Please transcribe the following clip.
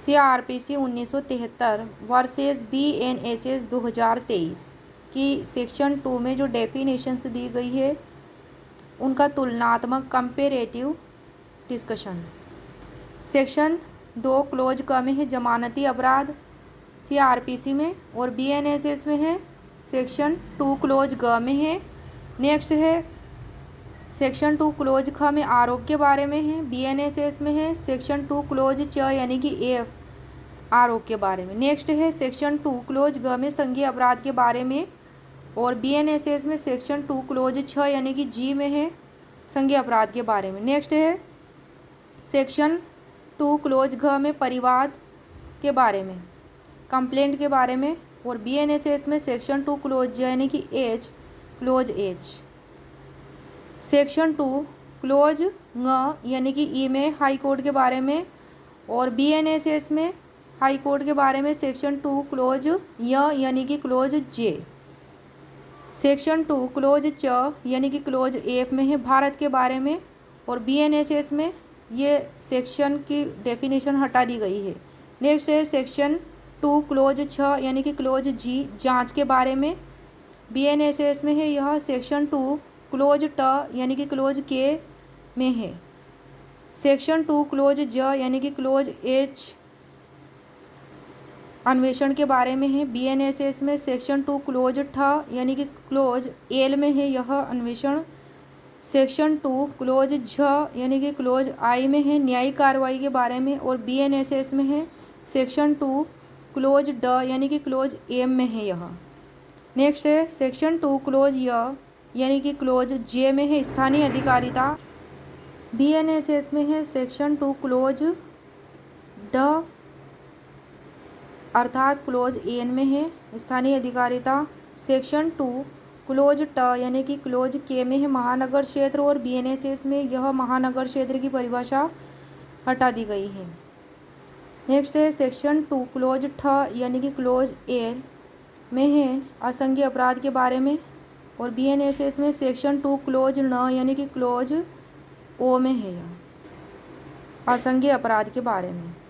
CRPC 1973 versus BNSS 2023 की section 2 में जो डेफिनेशंस दी गई है उनका तुलनात्मक कंपेरेटिव डिस्कशन। सेक्शन 2 क्लोज क में है जमानती अपराध CRPC में, और BNSS में है सेक्शन 2 क्लोज ग में है। नेक्स्ट है सेक्शन 2 क्लोज ख में आरोप के बारे में है, BNSS में है सेक्शन 2 क्लोज च यानी कि एफ आरोप के बारे में। नेक्स्ट है सेक्शन 2 क्लोज ग में संज्ञेय अपराध के बारे में, और BNSS में सेक्शन 2 क्लोज छ यानी कि जी में है संज्ञेय अपराध के बारे में। नेक्स्ट है सेक्शन 2 क्लोज घ में परिवाद के बारे में, कंप्लेंट के बारे में, और BNSS में सेक्शन 2 क्लोज यानी कि H close H. Section 2 close ङ यानी कि ई में हाई कोर्ट के बारे में, और BNSS में हाई कोर्ट के बारे में सेक्शन 2 क्लोज य यानी कि क्लोज जे। सेक्शन 2 क्लोज च यानी कि क्लोज एफ में है भारत के बारे में, और BNSS में ये सेक्शन की डेफिनेशन हटा दी गई है। नेक्स्ट है सेक्शन 2 क्लोज छ यानी कि क्लोज जी जांच के बारे में, BNSS में है यह सेक्शन 2 क्लोज ट यानी कि क्लोज के में है। सेक्शन 2 क्लोज ज यानी कि क्लोज एच अन्वेषण के बारे में है, BNSS में सेक्शन 2 क्लोज ठ यानी कि क्लोज एल में है यह अन्वेषण। सेक्शन 2 क्लोज झ यानी कि क्लोज आई में है न्यायिक कार्रवाई के बारे में, और BNSS में है सेक्शन 2 क्लोज ड यानी कि क्लोज एम में है यह। नेक्स्ट है सेक्शन 2 क्लोज य यानी कि क्लोज जे में है स्थानीय अधिकारिता, BNSS में है सेक्शन 2 क्लोज ड अर्थात क्लोज एन में है स्थानीय अधिकारिता। सेक्शन 2 क्लोज ट यानी कि क्लोज के में है महानगर क्षेत्र, और BNSS में यह महानगर क्षेत्र की परिभाषा हटा दी गई है। नेक्स्ट है सेक्शन 2 क्लोज ठ यानी कि क्लोज एल में है असंज्ञेय अपराध के बारे में, और BNSS में सेक्शन 2 क्लोज न यानी कि क्लोज ओ में है यह असंज्ञेय अपराध के बारे में।